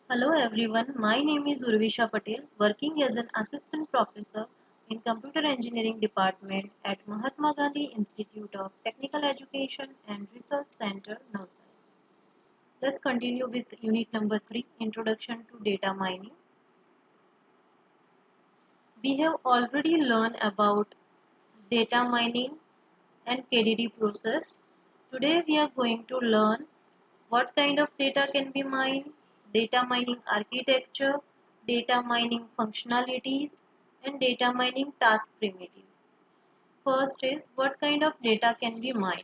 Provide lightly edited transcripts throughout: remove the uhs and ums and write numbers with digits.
Hello everyone, my name is Urvisha Patel, working as an assistant professor in Computer Engineering Department at Mahatma Gandhi Institute of Technical Education and Research Center, Navsari. Let's continue with unit number 3, Introduction to Data Mining. We have already learned about data mining and KDD process. Today we are going to learn what kind of data can be mined, data mining architecture, data mining functionalities, and data mining task primitives. First is what kind of data can be mined.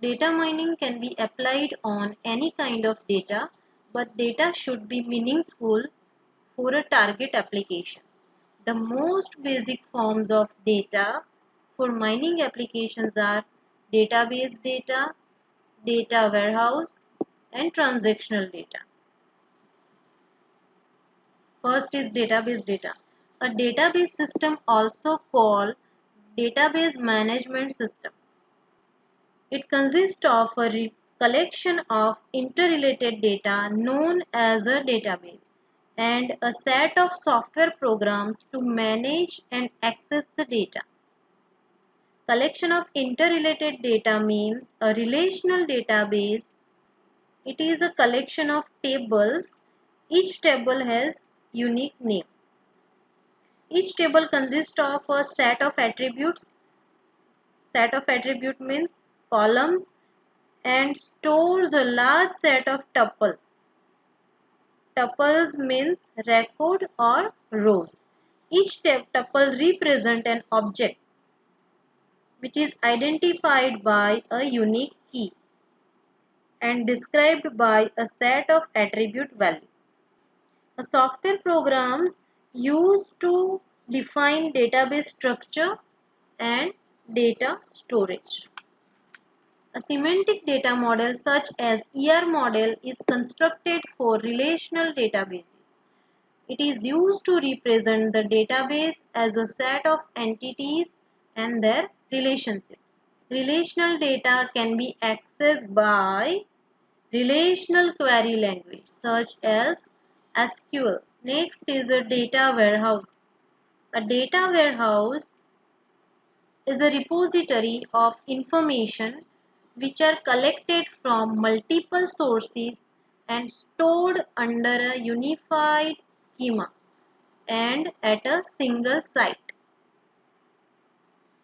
Data mining can be applied on any kind of data, but data should be meaningful for a target application. The most basic forms of data for mining applications are database data, data warehouse, and transactional data. First is database data. A database system, also called database management system. It consists of a collection of interrelated data known as a database and a set of software programs to manage and access the data. Collection of interrelated data means a relational database. It is a collection of tables. Each table has unique name. Each table consists of a set of attributes. Set of attribute means columns and stores a large set of tuples. Tuples means record or rows. Each tuple represents an object which is identified by a unique key and described by a set of attribute values. A software programs used to define database structure and data storage. A semantic data model such as ER model is constructed for relational databases. It is used to represent the database as a set of entities and their relationships. Relational data can be accessed by relational query language such as SQL. Next is a data warehouse. A data warehouse is a repository of information which are collected from multiple sources and stored under a unified schema and at a single site.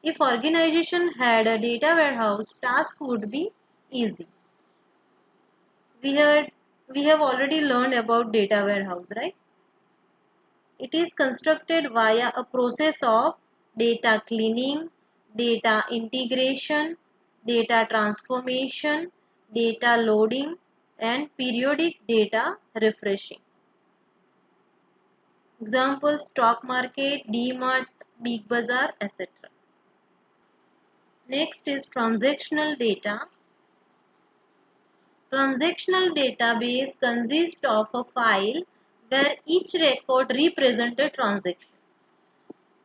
If organization had a data warehouse, task would be easy. We have already learned about data warehouse, right? It is constructed via a process of data cleaning, data integration, data transformation, data loading, and periodic data refreshing. Examples: stock market, DMart, Big Bazaar, etc. Next is transactional data. Transactional database consists of a file where each record represents a transaction.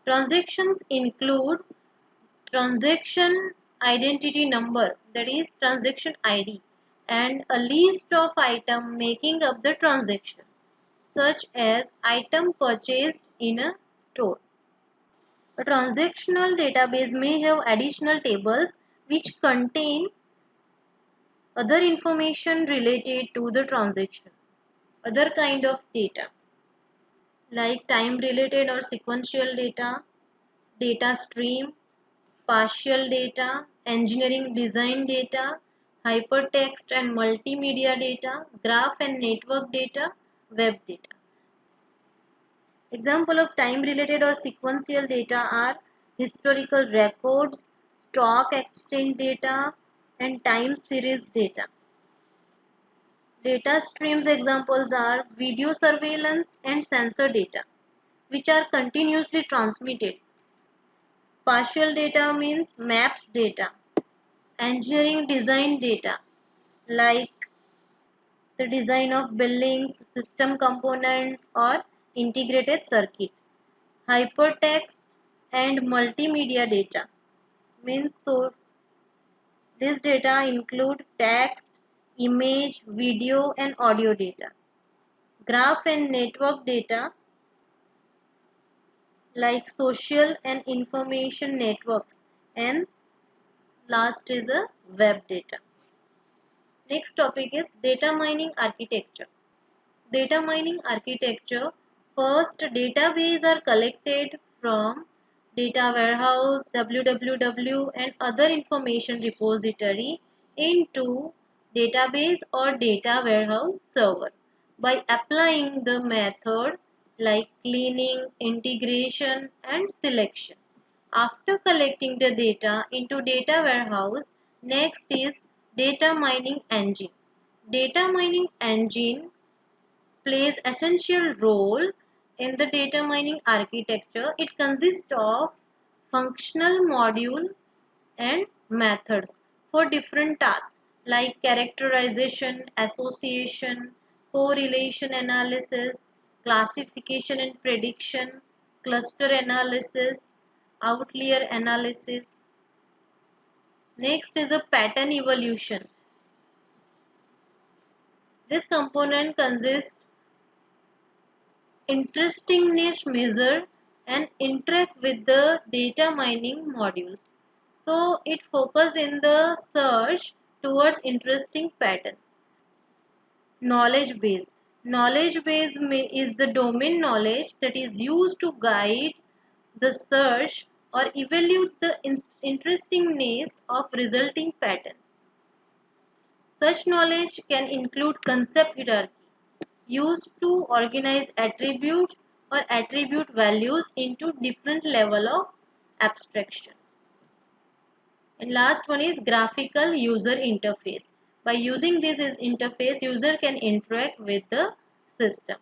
Transactions include transaction identity number, that is transaction ID, and a list of items making up the transaction, such as item purchased in a store. A transactional database may have additional tables which contain other information related to the transaction. Other kind of data like time related or sequential data, data stream, spatial data, engineering design data, hypertext and multimedia data, graph and network data, web data. Example of time related or sequential data are historical records, stock exchange data, and time series data. Data streams examples are video surveillance and sensor data, which are continuously transmitted. Spatial data means maps data. Engineering design data like the design of buildings, system components, or integrated circuit. Hypertext and multimedia data means so this data include text, image, video, and audio data. graph and network data like social and information networks, and last is a web data. Next topic is data mining architecture. Data mining architecture. First, database are collected from data warehouse, www, and other information repository into database or data warehouse server by applying the method like cleaning, integration, and selection. After collecting the data into data warehouse, next is data mining engine. Data mining engine plays essential role in the data mining architecture. It consists of functional module and methods for different tasks like characterization, association, correlation analysis, classification and prediction, cluster analysis, outlier analysis. Next is a pattern evaluation. This component consists interestingness measure and interact with the data mining modules. So it focuses in the search towards interesting patterns. Knowledge base. Knowledge base is the domain knowledge that is used to guide the search or evaluate the interestingness of resulting patterns. Such knowledge can include concept hierarchy, used to organize attributes or attribute values into different level of abstraction. And last one is graphical user interface. By using this interface, user can interact with the system.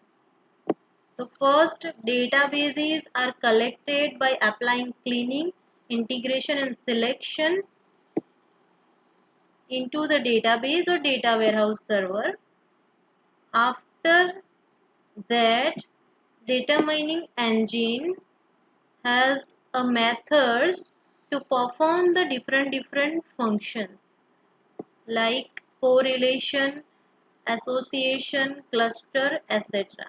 So first, databases are collected by applying cleaning, integration and selection into the database or data warehouse server. After that, data mining engine has a methods to perform the different functions like correlation, association, cluster, etc.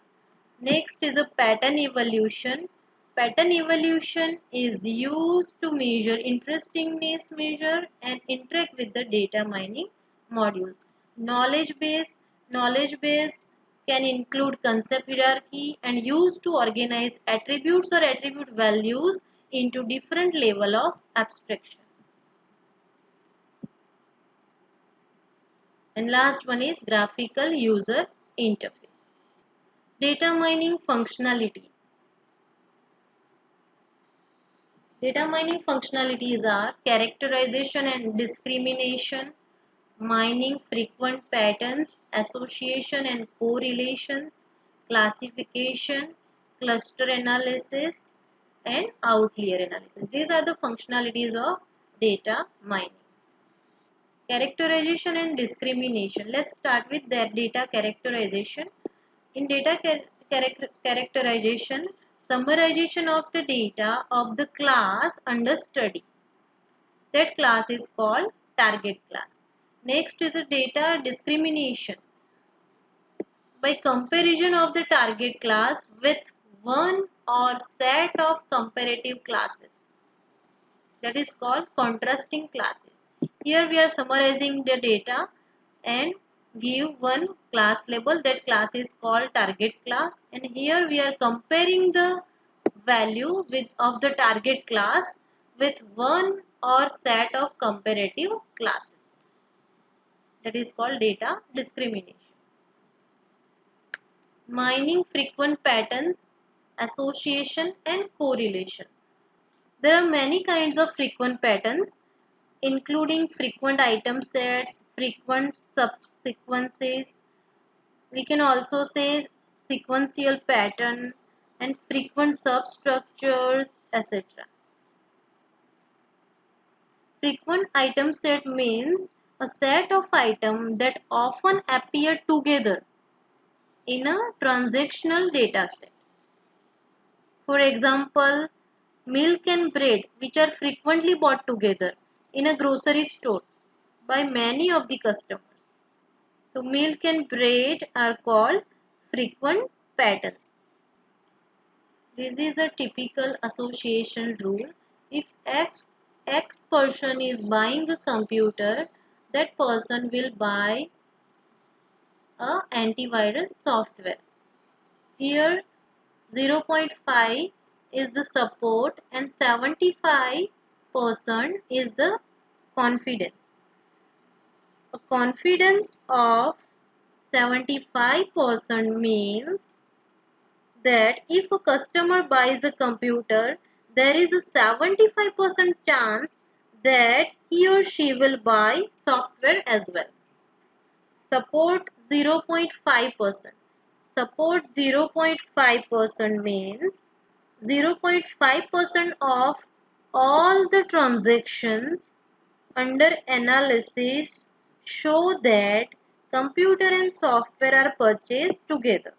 Next is a pattern evaluation. Pattern evaluation is used to measure interestingness measure and interact with the data mining modules. Knowledge base. Knowledge base can include concept hierarchy and used to organize attributes or attribute values into different level of abstraction. And last one is graphical user interface. Data mining functionalities. Data mining functionalities are characterization and discrimination, mining frequent patterns, association and correlations, classification, cluster analysis, and outlier analysis. These are the functionalities of data mining. Characterization and discrimination. Let's start with that data characterization. In data characterization, summarization of the data of the class under study. That class is called target class. Next is a data discrimination. By comparison of the target class with one or set of comparative classes. That is called contrasting classes. Here we are summarizing the data and give one class label. That class is called target class, and here we are comparing the value of the target class with one or set of comparative classes. That is called data discrimination. Mining frequent patterns, association and correlation. There are many kinds of frequent patterns, including frequent item sets, frequent subsequences. We can also say sequential pattern and frequent substructures, etc. Frequent item set means a set of items that often appear together in a transactional data set. For example, milk and bread, which are frequently bought together in a grocery store by many of the customers. So milk and bread are called frequent patterns. This is a typical association rule. If X person is buying a computer, that person will buy a antivirus software. Here 0.5 is the support and 75% is the confidence. A confidence of 75% means that if a customer buys a computer, there is a 75% chance that he or she will buy software as well. Support 0.5%. Support 0.5% means 0.5% of all the transactions under analysis show that computer and software are purchased together.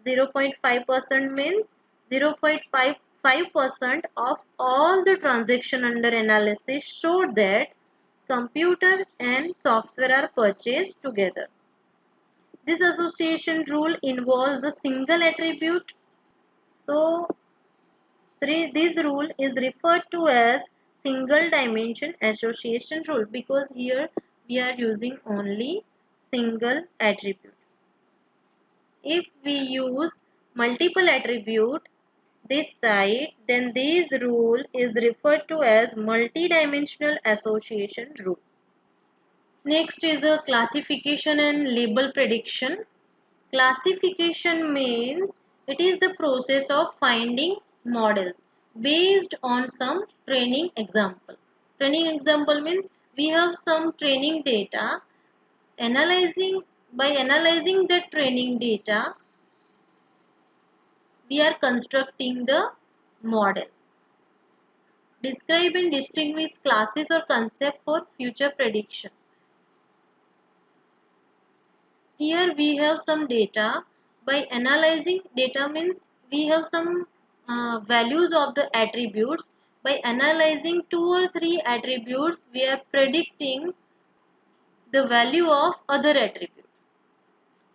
0.5% means 0.55% of all the transaction under analysis show that computer and software are purchased together. This association rule involves a single attribute. So, this rule is referred to as single dimension association rule because here we are using only single attribute. If we use multiple attribute this side, then this rule is referred to as multidimensional association rule. Next is a classification and label prediction. Classification means it is the process of finding models based on some training example. Training example means we have some training data. By analyzing the training data, we are constructing the model. Describe and distinguish classes or concept for future prediction. Here we have some data. By analyzing data means we have some values of the attributes. By analyzing 2 or 3 attributes, we are predicting the value of other attribute.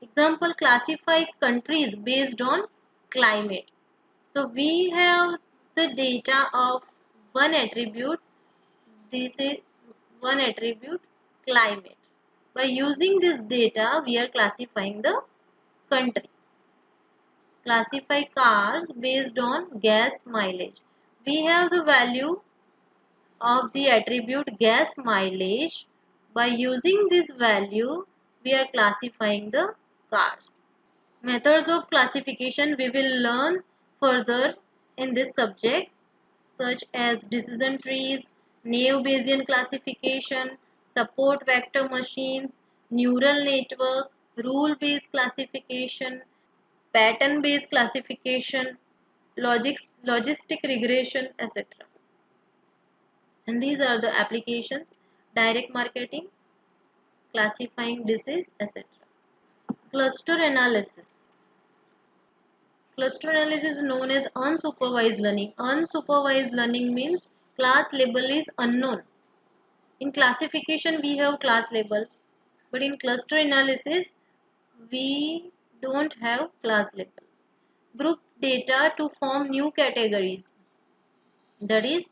Example, classify countries based on climate. So we have the data of one attribute. This is one attribute, climate. By using this data, we are classifying the country. Classify cars based on gas mileage. We have the value of the attribute gas mileage. By using this value, we are classifying the cars. Methods of classification we will learn further in this subject, such as decision trees, naive Bayesian classification, support vector machines, neural network, rule-based classification, pattern-based classification, logistic regression, etc. And these are the applications: direct marketing, classifying disease, etc. Cluster analysis. Cluster analysis is known as unsupervised learning. Unsupervised learning means class label is unknown. In classification we have class label, but in cluster analysis we don't have class label. Group data to form new categories, that is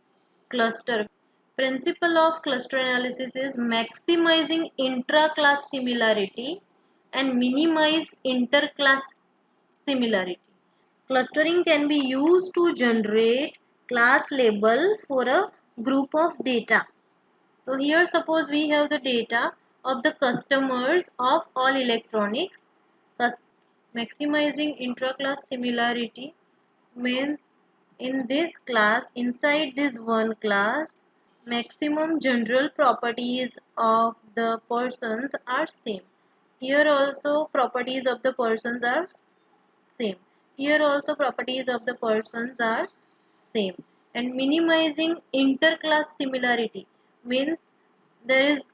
cluster. Principle of cluster analysis is maximizing intra-class similarity and minimize inter-class similarity. Clustering can be used to generate class label for a group of data. So here suppose we have the data of the customers of all electronics. Maximizing intra-class similarity means in this class, inside this one class, maximum general properties of the persons are same. Here also properties of the persons are same. Here also properties of the persons are same. And minimizing interclass similarity means there is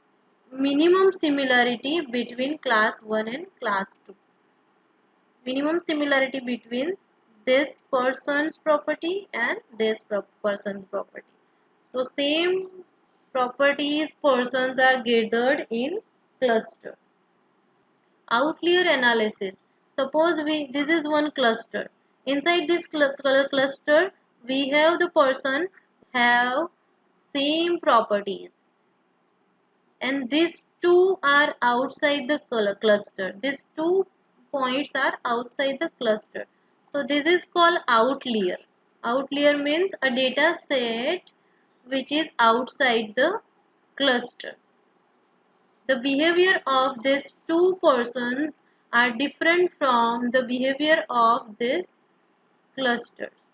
minimum similarity between class 1 and class 2. Minimum similarity between this person's property and this person's property. So same properties persons are gathered in cluster. Outlier analysis. Suppose this is one cluster. Inside this cluster, we have the person have same properties, and these two are outside the cluster. These 2 points are outside the cluster. So this is called outlier. Outlier means a data set which is outside the cluster. The behavior of these two persons are different from the behavior of these clusters.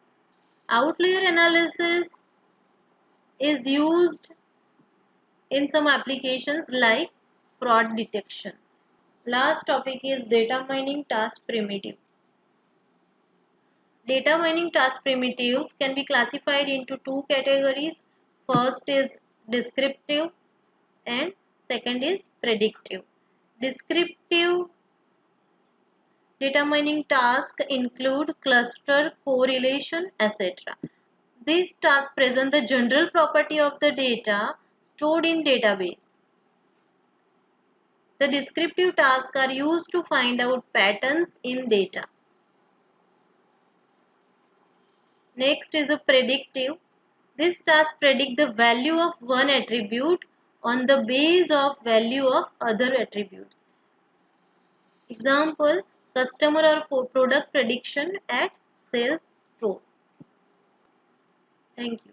Outlier analysis is used in some applications like fraud detection. Last topic is data mining task primitives. Data mining task primitives can be classified into two categories. First is descriptive and second is predictive. Descriptive data mining tasks include cluster, correlation, etc. These tasks present the general property of the data stored in database. The descriptive tasks are used to find out patterns in data. Next is a predictive. This task predict the value of one attribute on the base of value of other attributes. Example, customer or product prediction at sales store. Thank you.